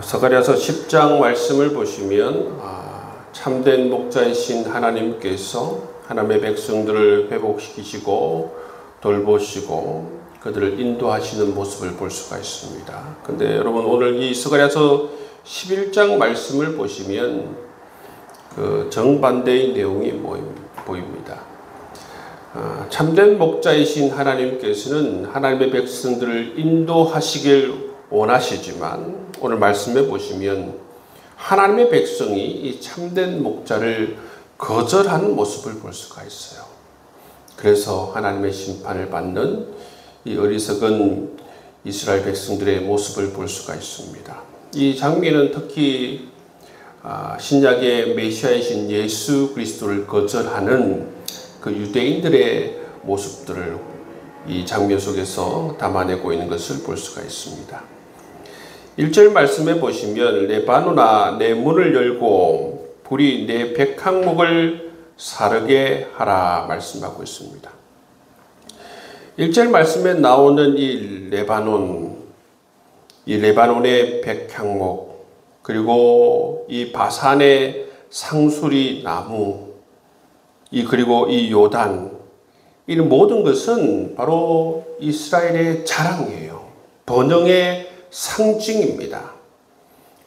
스가랴서 10장 말씀을 보시면 참된 목자이신 하나님께서 하나님의 백성들을 회복시키시고 돌보시고 그들을 인도하시는 모습을 볼 수가 있습니다. 근데 여러분 오늘 이 스가랴서 11장 말씀을 보시면 그 정반대의 내용이 보입니다. 참된 목자이신 하나님께서는 하나님의 백성들을 인도하시길 원하시지만 오늘 말씀에 보시면 하나님의 백성이 이 참된 목자를 거절하는 모습을 볼 수가 있어요. 그래서 하나님의 심판을 받는 이 어리석은 이스라엘 백성들의 모습을 볼 수가 있습니다. 이 장면은 특히 신약의 메시아이신 예수 그리스도를 거절하는 그 유대인들의 모습들을 이 장면 속에서 담아내고 있는 것을 볼 수가 있습니다. 1절 말씀에 보시면 레바노나 내 문을 열고 불이 내 백향목을 사르게 하라 말씀하고 있습니다. 1절 말씀에 나오는 이 레바논의 백향목, 그리고 이 바산의 상수리 나무, 그리고 이 요단, 이 모든 것은 바로 이스라엘의 자랑이에요. 번영의 상징입니다.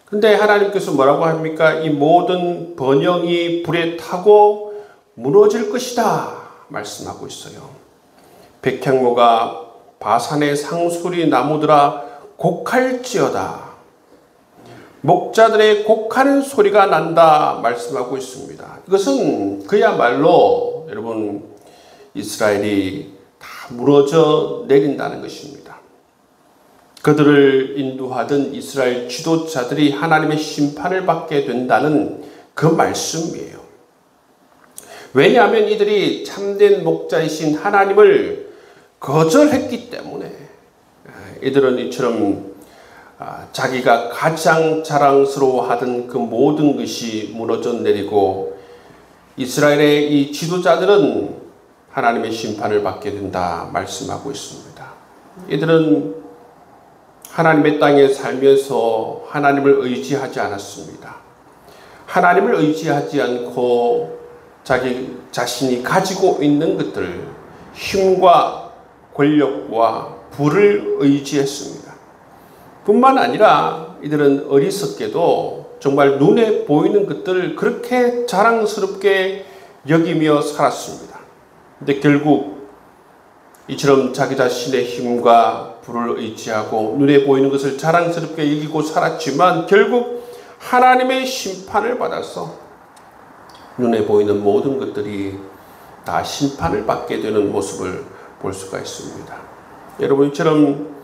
근데 하나님께서 뭐라고 합니까? 이 모든 번영이 불에 타고 무너질 것이다 말씀하고 있어요. 백향목아 바산의 상수리 나무들아 곡할지어다. 목자들의 곡하는 소리가 난다 말씀하고 있습니다. 이것은 그야말로 여러분 이스라엘이 다 무너져 내린다는 것입니다. 그들을 인도하던 이스라엘 지도자들이 하나님의 심판을 받게 된다는 그 말씀이에요. 왜냐하면 이들이 참된 목자이신 하나님을 거절했기 때문에 이들은 이처럼 자기가 가장 자랑스러워하던 그 모든 것이 무너져 내리고 이스라엘의 이 지도자들은 하나님의 심판을 받게 된다 말씀하고 있습니다. 이들은 하나님의 땅에 살면서 하나님을 의지하지 않았습니다. 하나님을 의지하지 않고 자기 자신이 가지고 있는 것들, 힘과 권력과 부를 의지했습니다. 뿐만 아니라 이들은 어리석게도 정말 눈에 보이는 것들을 그렇게 자랑스럽게 여기며 살았습니다. 근데 결국 이처럼 자기 자신의 힘과 부를 의지하고 눈에 보이는 것을 자랑스럽게 여기고 살았지만 결국 하나님의 심판을 받아서 눈에 보이는 모든 것들이 다 심판을 받게 되는 모습을 볼 수가 있습니다. 여러분 이처럼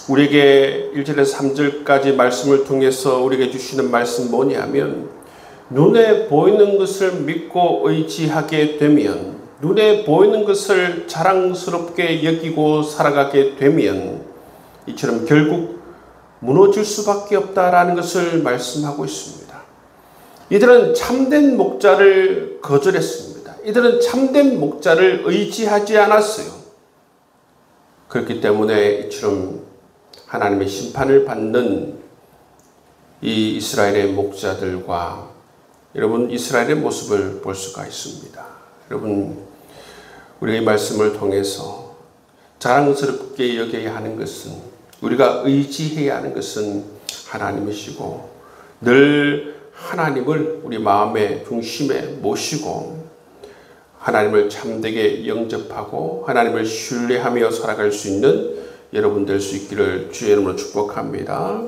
우리에게 1절에서 3절까지 말씀을 통해서 우리에게 주시는 말씀 뭐냐면 눈에 보이는 것을 믿고 의지하게 되면 눈에 보이는 것을 자랑스럽게 여기고 살아가게 되면 이처럼 결국 무너질 수밖에 없다라는 것을 말씀하고 있습니다. 이들은 참된 목자를 거절했습니다. 이들은 참된 목자를 의지하지 않았어요. 그렇기 때문에 이처럼 하나님의 심판을 받는 이 이스라엘의 목자들과 여러분 이스라엘의 모습을 볼 수가 있습니다. 여러분 우리의 말씀을 통해서 자랑스럽게 여겨야 하는 것은 우리가 의지해야 하는 것은 하나님이시고 늘 하나님을 우리 마음의 중심에 모시고 하나님을 참되게 영접하고 하나님을 신뢰하며 살아갈 수 있는 여러분 될 수 있기를 주의 이름으로 축복합니다.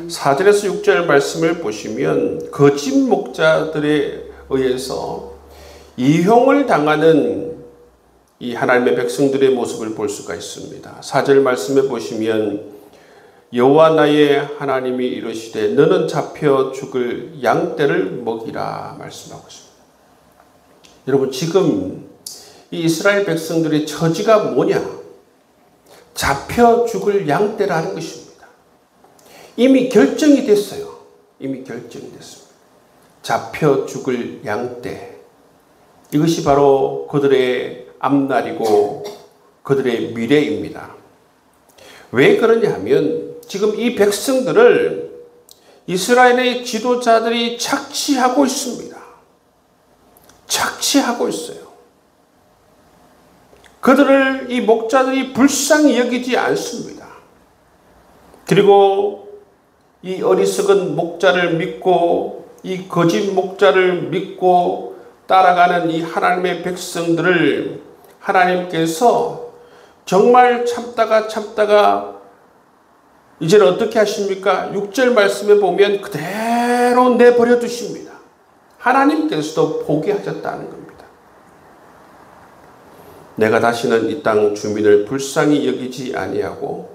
4절에서 6절 말씀을 보시면 거짓 목자들에 의해서 이용을 당하는 이 하나님의 백성들의 모습을 볼 수가 있습니다. 4절 말씀에 보시면 여호와 나의 하나님이 이르시되 너는 잡혀 죽을 양떼를 먹이라 말씀하고 있습니다. 여러분 지금 이 이스라엘 백성들의 처지가 뭐냐? 잡혀 죽을 양떼라는 것입니다. 이미 결정이 됐어요. 이미 결정이 됐습니다. 잡혀 죽을 양떼. 이것이 바로 그들의 앞날이고 그들의 미래입니다. 왜 그러냐 하면 지금 이 백성들을 이스라엘의 지도자들이 착취하고 있습니다. 착취하고 있어요. 그들을 이 목자들이 불쌍히 여기지 않습니다. 그리고 이 어리석은 목자를 믿고 이 거짓 목자를 믿고 따라가는 이 하나님의 백성들을 하나님께서 정말 참다가 이제는 어떻게 하십니까? 6절 말씀에 보면 그대로 내버려 두십니다. 하나님께서도 포기하셨다는 겁니다. 내가 다시는 이 땅 주민을 불쌍히 여기지 아니하고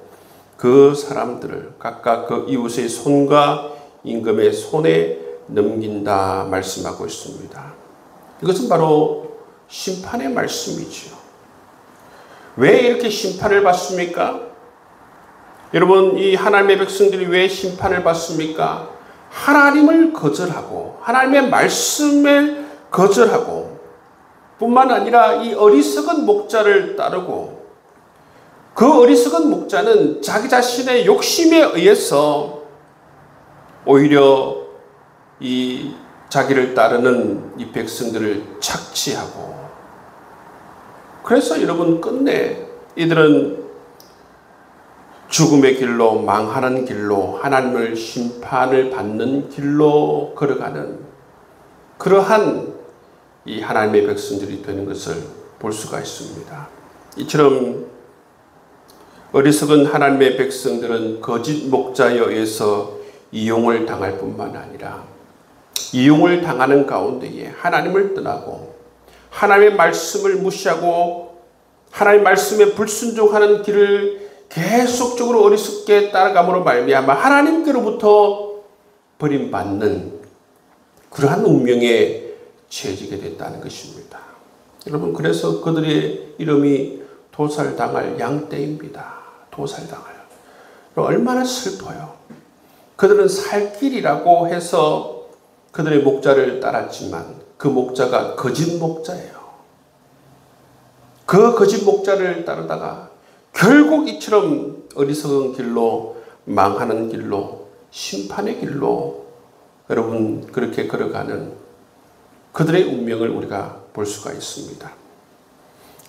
그 사람들을 각각 그 이웃의 손과 임금의 손에 넘긴다 말씀하고 있습니다. 이것은 바로 심판의 말씀이죠. 왜 이렇게 심판을 받습니까? 여러분, 이 하나님의 백성들이 왜 심판을 받습니까? 하나님을 거절하고 하나님의 말씀을 거절하고 뿐만 아니라 이 어리석은 목자를 따르고 그 어리석은 목자는 자기 자신의 욕심에 의해서 오히려 이 자기를 따르는 이 백성들을 착취하고 그래서 여러분 끝내 이들은 죽음의 길로 망하는 길로 하나님을 심판을 받는 길로 걸어가는 그러한 이 하나님의 백성들이 되는 것을 볼 수가 있습니다. 이처럼 어리석은 하나님의 백성들은 거짓 목자에 의해서 이용을 당할 뿐만 아니라 이용을 당하는 가운데에 하나님을 떠나고 하나님의 말씀을 무시하고 하나님의 말씀에 불순종하는 길을 계속적으로 어리석게 따라감으로 말미암아 하나님께로부터 버림받는 그러한 운명에 처해지게 됐다는 것입니다. 여러분, 그래서 그들의 이름이 도살당할 양떼입니다. 도살당할. 얼마나 슬퍼요. 그들은 살 길이라고 해서 그들의 목자를 따랐지만 그 목자가 거짓 목자예요. 그 거짓 목자를 따르다가 결국 이처럼 어리석은 길로 망하는 길로 심판의 길로 여러분 그렇게 걸어가는 그들의 운명을 우리가 볼 수가 있습니다.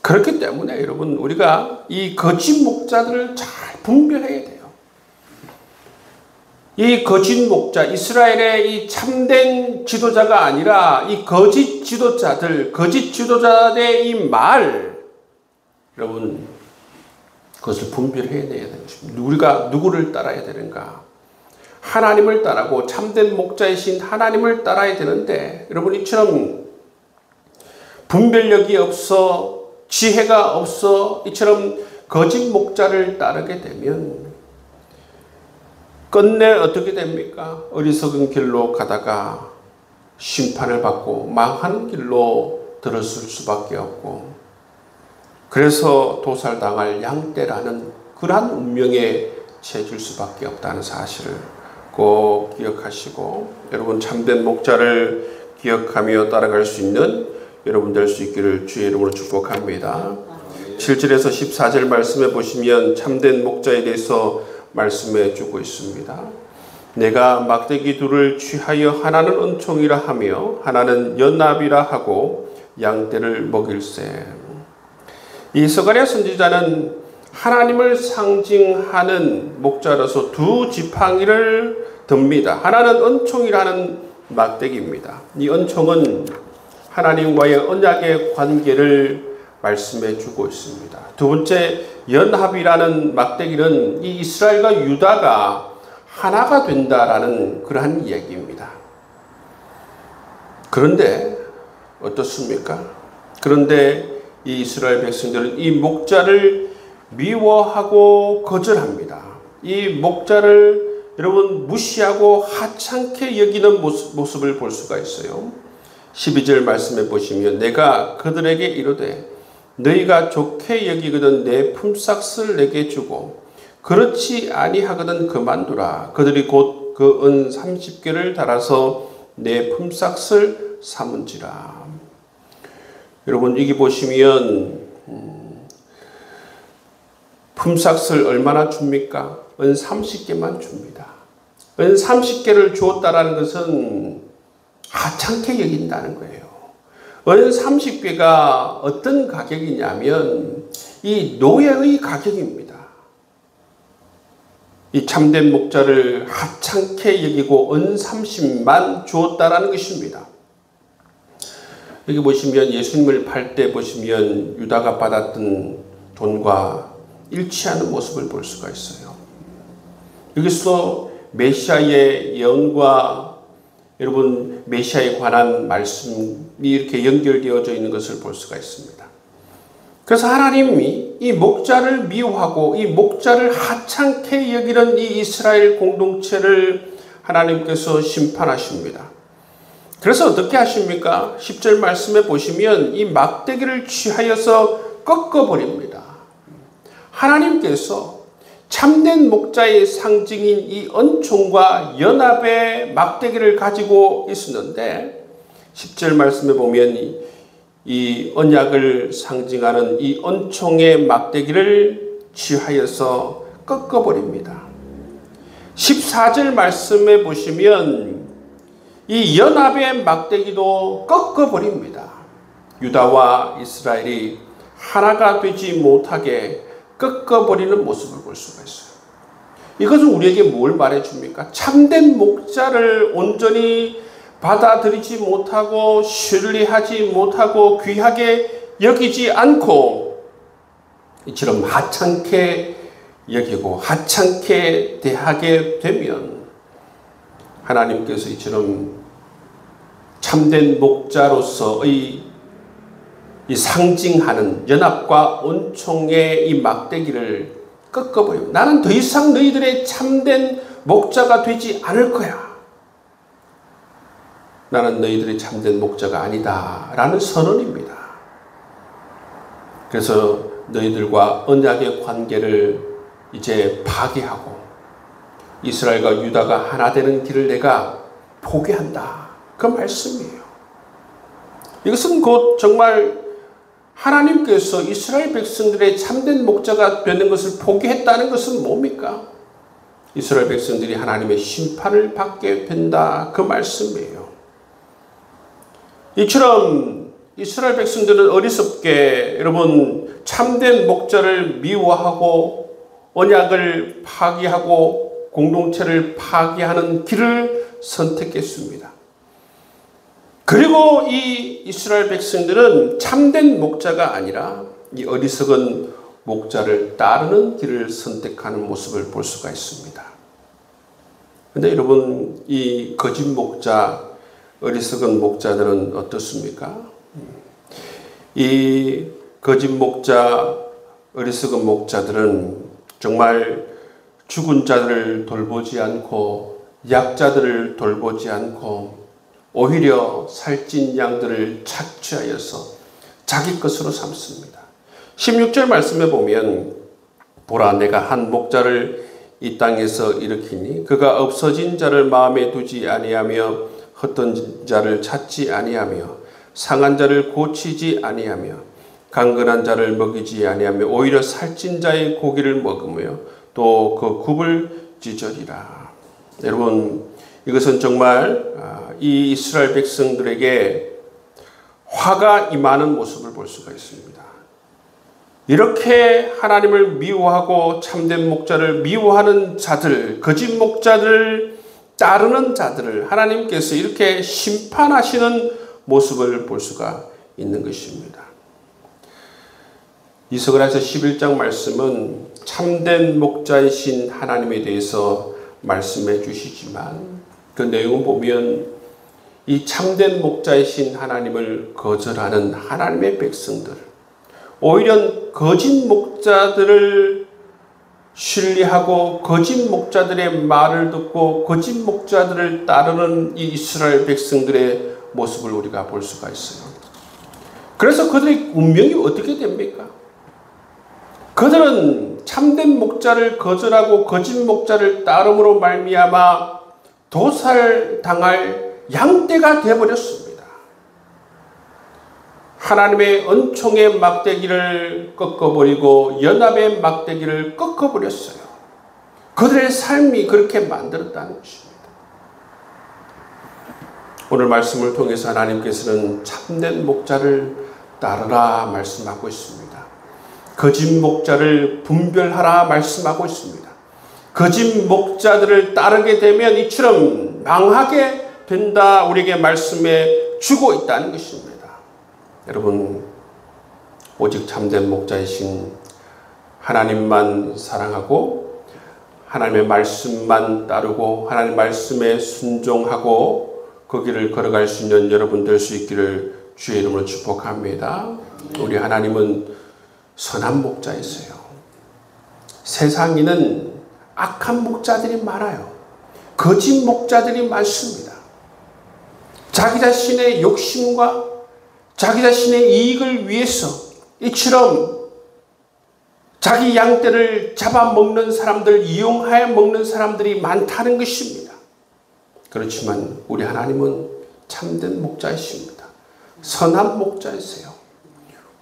그렇기 때문에 여러분 우리가 이 거짓 목자들을 잘 분별해야 돼요. 이 거짓 목자, 이스라엘의 이 참된 지도자가 아니라 이 거짓 지도자들, 거짓 지도자의 이 말, 여러분 그것을 분별해야 되는 것입니다. 우리가 누구를 따라야 되는가? 하나님을 따라고 참된 목자이신 하나님을 따라야 되는데 여러분 이처럼 분별력이 없어 지혜가 없어 이처럼 거짓 목자를 따르게 되면 끝내 어떻게 됩니까? 어리석은 길로 가다가 심판을 받고 망하는 길로 들었을 수밖에 없고 그래서 도살당할 양떼라는 그러한 운명에 처해질 수밖에 없다는 사실을 꼭 기억하시고 여러분 참된 목자를 기억하며 따라갈 수 있는 여러분 될 수 있기를 주의 이름으로 축복합니다. 7절에서 14절 말씀해 보시면 참된 목자에 대해서 말씀해 주고 있습니다. 내가 막대기 둘을 취하여 하나는 은총이라 하며 하나는 연합이라 하고 양떼를 먹일세. 이 스가랴 선지자는 하나님을 상징하는 목자로서 두 지팡이를 듭니다. 하나는 은총이라는 막대기입니다. 이 은총은 하나님과의 언약의 관계를 말씀해 주고 있습니다. 두 번째 연합이라는 막대기는 이 이스라엘과 유다가 하나가 된다라는 그러한 이야기입니다. 그런데 어떻습니까? 그런데 이 이스라엘 백성들은 이 목자를 미워하고 거절합니다. 이 목자를 여러분 무시하고 하찮게 여기는 모습을 볼 수가 있어요. 12절 말씀해 보시면 내가 그들에게 이르되 너희가 좋게 여기거든 내 품삯을 내게 주고 그렇지 아니하거든 그만두라. 그들이 곧 그 은 30개를 달아서 내 품삯을 삼은지라. 여러분 여기 보시면 품삯을 얼마나 줍니까? 은 30개만 줍니다. 은 30개를 주었다라는 것은 하찮게 여긴다는 거예요. 은 30개가 어떤 가격이냐면 이 노예의 가격입니다. 이 참된 목자를 하찮게 여기고 은 30만 주었다라는 것입니다. 여기 보시면 예수님을 팔 때 보시면 유다가 받았던 돈과 일치하는 모습을 볼 수가 있어요. 여기서 메시아의 예언과 여러분 메시아에 관한 말씀이 이렇게 연결되어져 있는 것을 볼 수가 있습니다. 그래서 하나님이 이 목자를 미워하고 이 목자를 하찮게 여기는 이 이스라엘 공동체를 하나님께서 심판하십니다. 그래서 어떻게 하십니까? 10절 말씀에 보시면 이 막대기를 취하여서 꺾어버립니다. 하나님께서 참된 목자의 상징인 이 은총과 연합의 막대기를 가지고 있었는데 10절 말씀에 보면 이 언약을 상징하는 이 은총의 막대기를 취하여서 꺾어버립니다. 14절 말씀에 보시면 이 연합의 막대기도 꺾어버립니다. 유다와 이스라엘이 하나가 되지 못하게 꺾어버리는 모습을 볼 수가 있어요. 이것은 우리에게 뭘 말해줍니까? 참된 목자를 온전히 받아들이지 못하고 신뢰하지 못하고 귀하게 여기지 않고 이처럼 하찮게 여기고 하찮게 대하게 되면 하나님께서 이처럼 참된 목자로서의 이 상징하는 연합과 은총의 이 막대기를 꺾어버리고 나는 더 이상 너희들의 참된 목자가 되지 않을 거야. 나는 너희들의 참된 목자가 아니다 라는 선언입니다. 그래서 너희들과 언약의 관계를 이제 파괴하고 이스라엘과 유다가 하나 되는 길을 내가 포기한다. 그 말씀이에요. 이것은 곧 정말 하나님께서 이스라엘 백성들의 참된 목자가 되는 것을 포기했다는 것은 뭡니까? 이스라엘 백성들이 하나님의 심판을 받게 된다. 그 말씀이에요. 이처럼 이스라엘 백성들은 어리석게 여러분 참된 목자를 미워하고 언약을 파기하고 공동체를 파기하는 길을 선택했습니다. 그리고 이 이스라엘 백성들은 참된 목자가 아니라 이 어리석은 목자를 따르는 길을 선택하는 모습을 볼 수가 있습니다. 그런데 여러분 이 거짓 목자, 어리석은 목자들은 어떻습니까? 이 거짓 목자, 어리석은 목자들은 정말 죽은 자들을 돌보지 않고 약자들을 돌보지 않고 오히려 살찐 양들을 착취하여서 자기 것으로 삼습니다. 16절 말씀에 보면 보라 내가 한 목자를 이 땅에서 일으키니 그가 없어진 자를 마음에 두지 아니하며 헛된 자를 찾지 아니하며 상한 자를 고치지 아니하며 강건한 자를 먹이지 아니하며 오히려 살찐 자의 고기를 먹으며 또 그 굽을 찢으리라. 여러분 이것은 정말 이 이스라엘 백성들에게 화가 임하는 모습을 볼 수가 있습니다. 이렇게 하나님을 미워하고 참된 목자를 미워하는 자들, 거짓 목자들을 따르는 자들을 하나님께서 이렇게 심판하시는 모습을 볼 수가 있는 것입니다. 이스라엘서 11장 말씀은 참된 목자이신 하나님에 대해서 말씀해 주시지만 그 내용을 보면 이 참된 목자이신 하나님을 거절하는 하나님의 백성들, 오히려 거짓 목자들을 신뢰하고 거짓 목자들의 말을 듣고 거짓 목자들을 따르는 이 이스라엘 백성들의 모습을 우리가 볼 수가 있어요. 그래서 그들의 운명이 어떻게 됩니까? 그들은 참된 목자를 거절하고 거짓 목자를 따름으로 말미암아 도살당할 양떼가 되어버렸습니다. 하나님의 은총의 막대기를 꺾어버리고 연합의 막대기를 꺾어버렸어요. 그들의 삶이 그렇게 만들었다는 것입니다. 오늘 말씀을 통해서 하나님께서는 참된 목자를 따르라 말씀하고 있습니다. 거짓 목자를 분별하라 말씀하고 있습니다. 거짓 목자들을 따르게 되면 이처럼 망하게 된다 우리에게 말씀해 주고 있다는 것입니다. 여러분, 오직 참된 목자이신 하나님만 사랑하고 하나님의 말씀만 따르고 하나님의 말씀에 순종하고 그 길을 걸어갈 수 있는 여러분 될 수 있기를 주의 이름으로 축복합니다. 우리 하나님은 선한 목자이세요. 세상에는 악한 목자들이 많아요. 거짓 목자들이 많습니다. 자기 자신의 욕심과 자기 자신의 이익을 위해서 이처럼 자기 양떼를 잡아먹는 사람들, 이용하여 먹는 사람들이 많다는 것입니다. 그렇지만 우리 하나님은 참된 목자이십니다. 선한 목자이세요.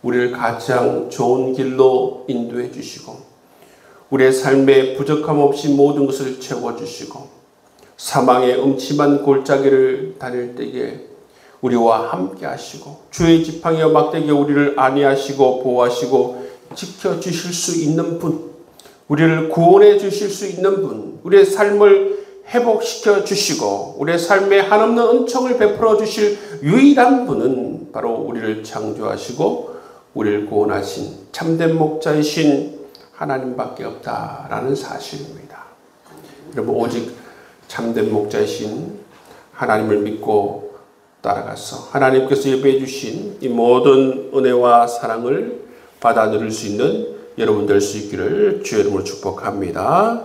우리를 가장 좋은 길로 인도해 주시고 우리의 삶에 부족함 없이 모든 것을 채워주시고 사망의 음침한 골짜기를 다닐 때에 우리와 함께 하시고 주의 지팡이와 막대기에 우리를 안위하시고 보호하시고 지켜주실 수 있는 분, 우리를 구원해 주실 수 있는 분, 우리의 삶을 회복시켜 주시고 우리의 삶에 한없는 은총을 베풀어 주실 유일한 분은 바로 우리를 창조하시고 우리를 구원하신 참된 목자이신 하나님밖에 없다라는 사실입니다. 여러분, 오직 참된 목자이신 하나님을 믿고 따라가서 하나님께서 예배해 주신 이 모든 은혜와 사랑을 받아 누릴 수 있는 여러분 될 수 있기를 주의 이름으로 축복합니다.